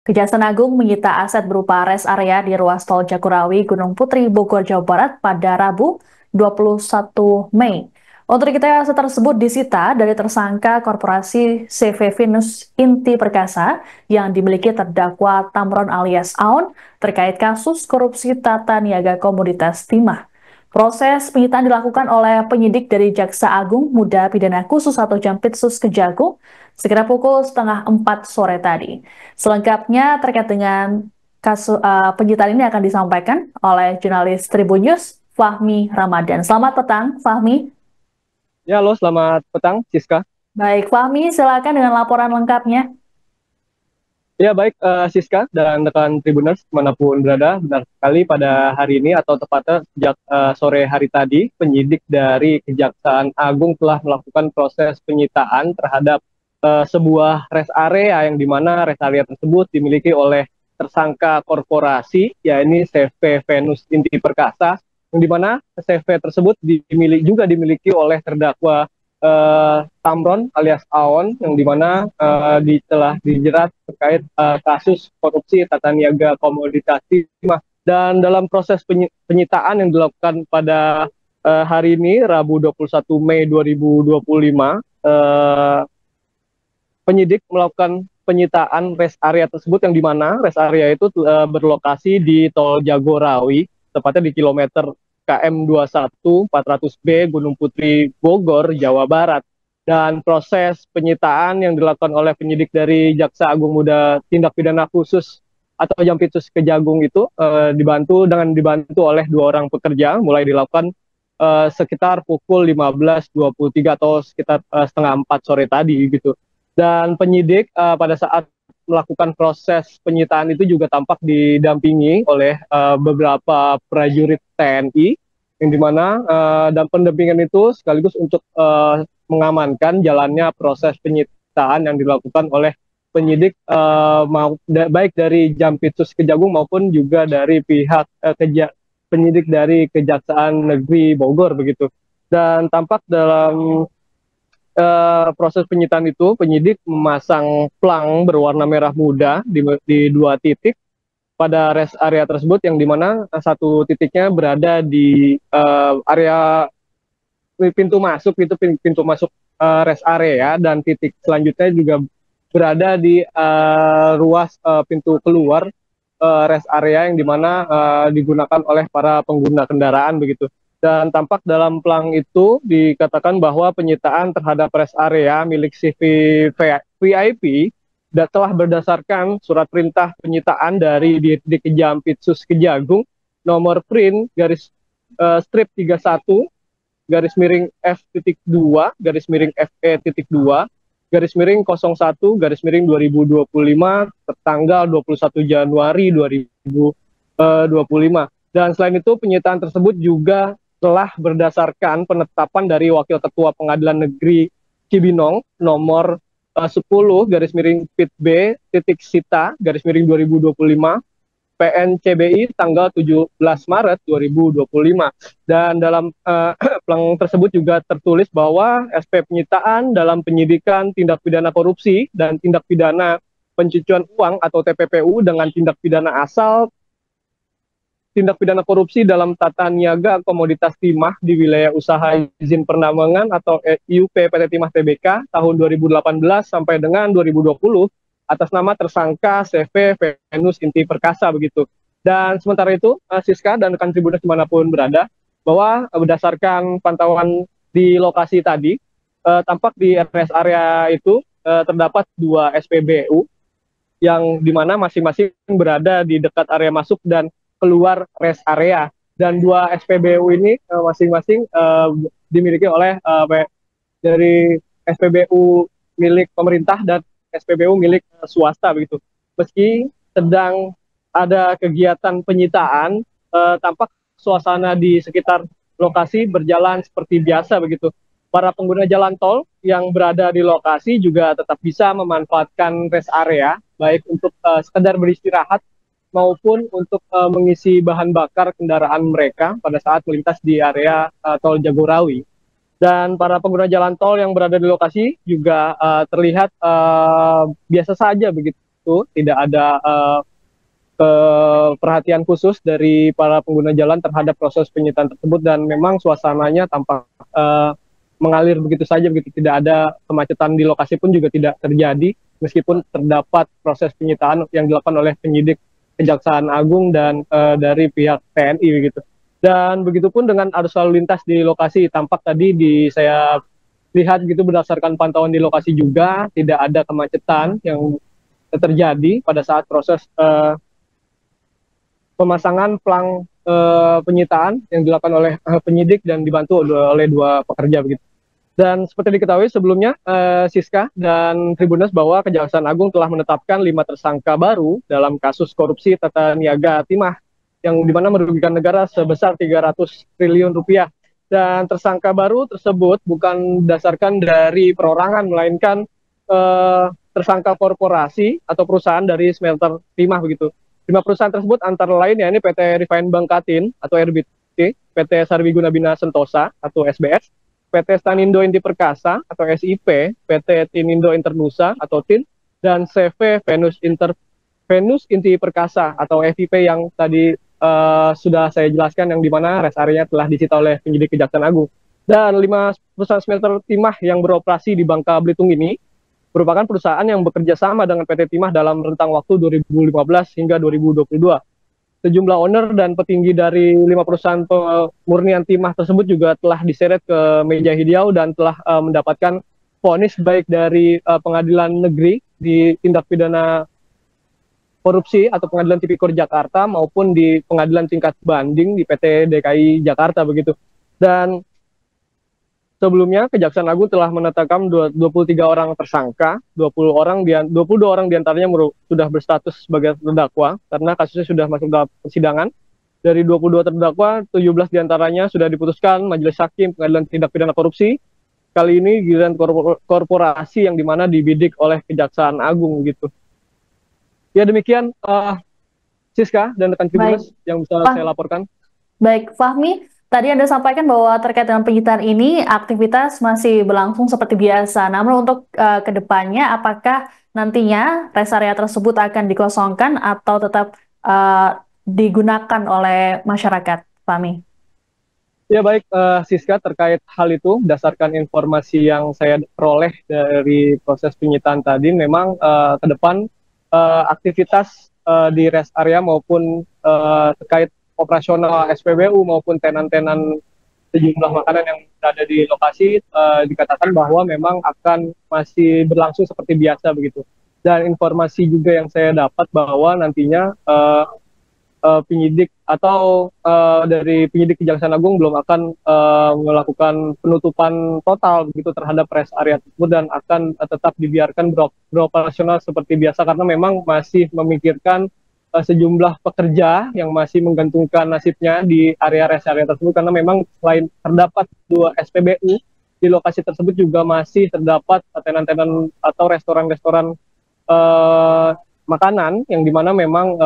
Kejaksaan Agung menyita aset berupa res area di ruas tol Jagorawi, Gunung Putri, Bogor, Jawa Barat pada Rabu 21 Mei. Otoritas tersebut disita dari tersangka korporasi CV Venus Inti Perkasa yang dimiliki terdakwa Tamron alias Aon terkait kasus korupsi tata niaga komoditas timah. Proses penyitaan dilakukan oleh penyidik dari Jaksa Agung Muda Pidana Khusus atau Jampitsus Kejagung sekitar pukul setengah 4 sore tadi. Selengkapnya terkait dengan kasus penyitaan ini akan disampaikan oleh jurnalis Tribun News Fahmi Ramadan. Selamat petang, Fahmi. Ya, halo, selamat petang, Siska. Baik, Fahmi, silakan dengan laporan lengkapnya. Ya, baik, Siska dan rekan Tribuners dimanapun berada, benar sekali pada hari ini atau tepatnya sejak sore hari tadi, penyidik dari Kejaksaan Agung telah melakukan proses penyitaan terhadap sebuah rest area yang dimana rest area tersebut dimiliki oleh tersangka korporasi, yakni CV Venus Inti Perkasa, yang dimana CV tersebut juga dimiliki oleh terdakwa Tamron alias Aon yang dimana telah dijerat terkait kasus korupsi tata niaga komoditas timah. Dan dalam proses penyitaan yang dilakukan pada hari ini Rabu 21 Mei 2025, penyidik melakukan penyitaan rest area tersebut yang dimana rest area itu berlokasi di Tol Jagorawi, tepatnya di kilometer KM 21 400B Gunung Putri Bogor, Jawa Barat. Dan proses penyitaan yang dilakukan oleh penyidik dari Jaksa Agung Muda Tindak Pidana Khusus atau Jampitsus Kejagung itu dibantu oleh dua orang pekerja, mulai dilakukan sekitar pukul 15.23 atau sekitar setengah 4 sore tadi gitu. Dan penyidik pada saat melakukan proses penyitaan itu juga tampak didampingi oleh beberapa prajurit TNI, yang dimana dan pendampingan itu sekaligus untuk mengamankan jalannya proses penyitaan yang dilakukan oleh penyidik baik dari Jampitsus Kejagung maupun juga dari pihak penyidik dari Kejaksaan Negeri Bogor begitu. Dan tampak dalam proses penyitaan itu, penyidik memasang plang berwarna merah muda di dua titik pada rest area tersebut, yang dimana satu titiknya berada di area pintu masuk, itu pintu masuk rest area, dan titik selanjutnya juga berada di ruas pintu keluar rest area yang dimana digunakan oleh para pengguna kendaraan begitu. Dan tampak dalam plang itu dikatakan bahwa penyitaan terhadap rest area milik CV VIP telah berdasarkan surat perintah penyitaan dari di Kejampitsus Kejagung nomor print garis strip 31 garis miring F.2 garis miring FE.2 garis miring 01 garis miring 2025 tertanggal 21 Januari 2025. Dan selain itu penyitaan tersebut juga telah berdasarkan penetapan dari Wakil Ketua Pengadilan Negeri Cibinong nomor 10 garis miring Pit B titik Sita garis miring 2025 PNCBI tanggal 17 Maret 2025. Dan dalam plang tersebut juga tertulis bahwa SP penyitaan dalam penyidikan tindak pidana korupsi dan tindak pidana pencucian uang atau TPPU dengan tindak pidana asal tindak pidana korupsi dalam tata niaga komoditas timah di wilayah usaha izin penambangan atau IUP PT Timah Tbk tahun 2018 sampai dengan 2020 atas nama tersangka CV Venus Inti Perkasa begitu. Dan sementara itu Siska dan rekan Tribuners dimanapun berada, bahwa berdasarkan pantauan di lokasi tadi, tampak di rest area itu terdapat dua SPBU yang dimana masing-masing berada di dekat area masuk dan keluar rest area. Dan dua SPBU ini masing-masing dimiliki oleh dari SPBU milik pemerintah dan SPBU milik swasta begitu. Meski sedang ada kegiatan penyitaan, tampak suasana di sekitar lokasi berjalan seperti biasa begitu. Para pengguna jalan tol yang berada di lokasi juga tetap bisa memanfaatkan rest area, baik untuk sekedar beristirahat maupun untuk mengisi bahan bakar kendaraan mereka pada saat melintas di area tol Jagorawi. Dan para pengguna jalan tol yang berada di lokasi juga terlihat biasa saja begitu, itu, tidak ada perhatian khusus dari para pengguna jalan terhadap proses penyitaan tersebut, dan memang suasananya tampak mengalir begitu saja, begitu, tidak ada kemacetan di lokasi pun juga tidak terjadi meskipun terdapat proses penyitaan yang dilakukan oleh penyidik Kejaksaan Agung dan dari pihak TNI begitu. Dan begitupun dengan arus lalu lintas di lokasi, tampak tadi saya lihat gitu berdasarkan pantauan di lokasi juga tidak ada kemacetan yang terjadi pada saat proses pemasangan pelang penyitaan yang dilakukan oleh penyidik dan dibantu oleh dua pekerja begitu. Dan seperti diketahui sebelumnya, Siska dan Tribuners, bahwa Kejaksaan Agung telah menetapkan 5 tersangka baru dalam kasus korupsi tata niaga timah yang dimana merugikan negara sebesar 300 triliun rupiah. Dan tersangka baru tersebut bukan berdasarkan dari perorangan, melainkan tersangka korporasi atau perusahaan dari smelter timah begitu. 5 perusahaan tersebut antara lain yakni PT Refine Bangkatin atau RBT, PT Sarwiguna Bina Sentosa atau SBS, PT Stanindo Inti Perkasa atau SIP, PT Tinindo Internusa atau TIN, dan CV Venus Inti Perkasa atau FIP yang tadi sudah saya jelaskan, yang dimana rest area telah disita oleh penyidik Kejaksaan Agung. Dan 5 perusahaan smelter timah yang beroperasi di Bangka Belitung ini merupakan perusahaan yang bekerja sama dengan PT Timah dalam rentang waktu 2015 hingga 2022. Sejumlah owner dan petinggi dari 5 perusahaan pemurnian timah tersebut juga telah diseret ke meja hijau dan telah mendapatkan vonis baik dari Pengadilan Negeri di tindak pidana korupsi atau Pengadilan Tipikor Jakarta maupun di Pengadilan Tingkat Banding di PT DKI Jakarta begitu. Dan sebelumnya Kejaksaan Agung telah menetapkan 23 orang tersangka, 22 orang diantaranya sudah berstatus sebagai terdakwa karena kasusnya sudah masuk dalam persidangan. Dari 22 terdakwa, 17 diantaranya sudah diputuskan Majelis Hakim Pengadilan Tindak Pidana Korupsi. Kali ini giliran korporasi yang dimana dibidik oleh Kejaksaan Agung gitu. Ya demikian Siska dan rekan Tribuners yang bisa saya laporkan. Baik, Fahmi. Tadi Anda sampaikan bahwa terkait dengan penyitaan ini, aktivitas masih berlangsung seperti biasa. Namun untuk kedepannya, apakah nantinya rest area tersebut akan dikosongkan atau tetap digunakan oleh masyarakat, Fahmi? Ya baik, Siska, terkait hal itu, berdasarkan informasi yang saya peroleh dari proses penyitaan tadi, memang ke depan aktivitas di rest area maupun terkait operasional SPBU maupun tenan-tenan sejumlah makanan yang berada di lokasi dikatakan bahwa memang akan masih berlangsung seperti biasa begitu. Dan informasi juga yang saya dapat bahwa nantinya penyidik atau dari penyidik Kejaksaan Agung belum akan melakukan penutupan total begitu terhadap rest area tersebut dan akan tetap dibiarkan beroperasional seperti biasa karena memang masih memikirkan sejumlah pekerja yang masih menggantungkan nasibnya di area rest area tersebut karena memang selain terdapat 2 SPBU di lokasi tersebut juga masih terdapat tenan-tenan atau restoran-restoran makanan yang dimana memang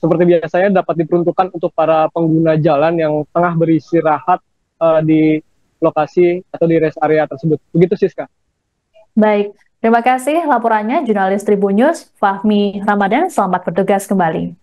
seperti biasanya dapat diperuntukkan untuk para pengguna jalan yang tengah beristirahat di lokasi atau di rest area tersebut. Begitu Siska. Baik. Terima kasih laporannya jurnalis Tribunnews Fahmi Ramadan. Selamat bertugas kembali.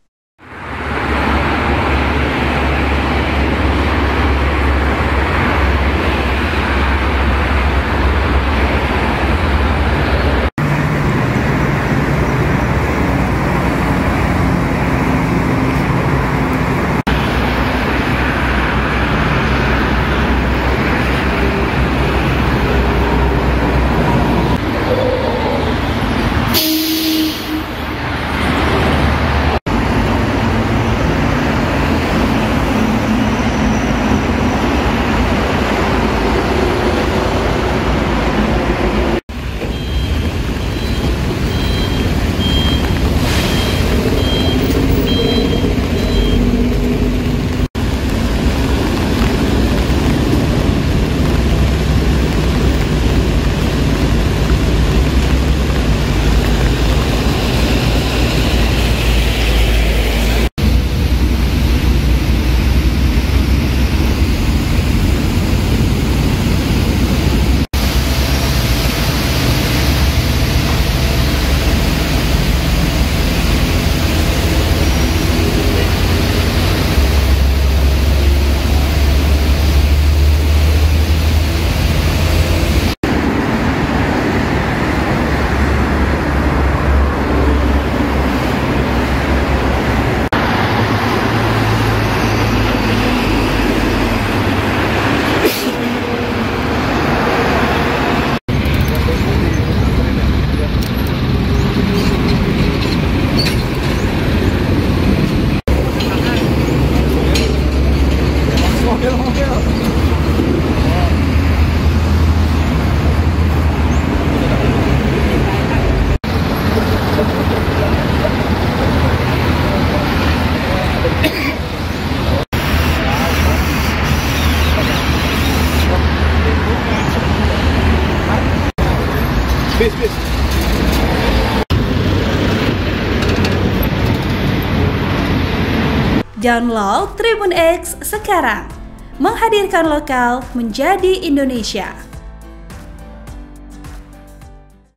Download Tribun X sekarang. Menghadirkan lokal menjadi Indonesia.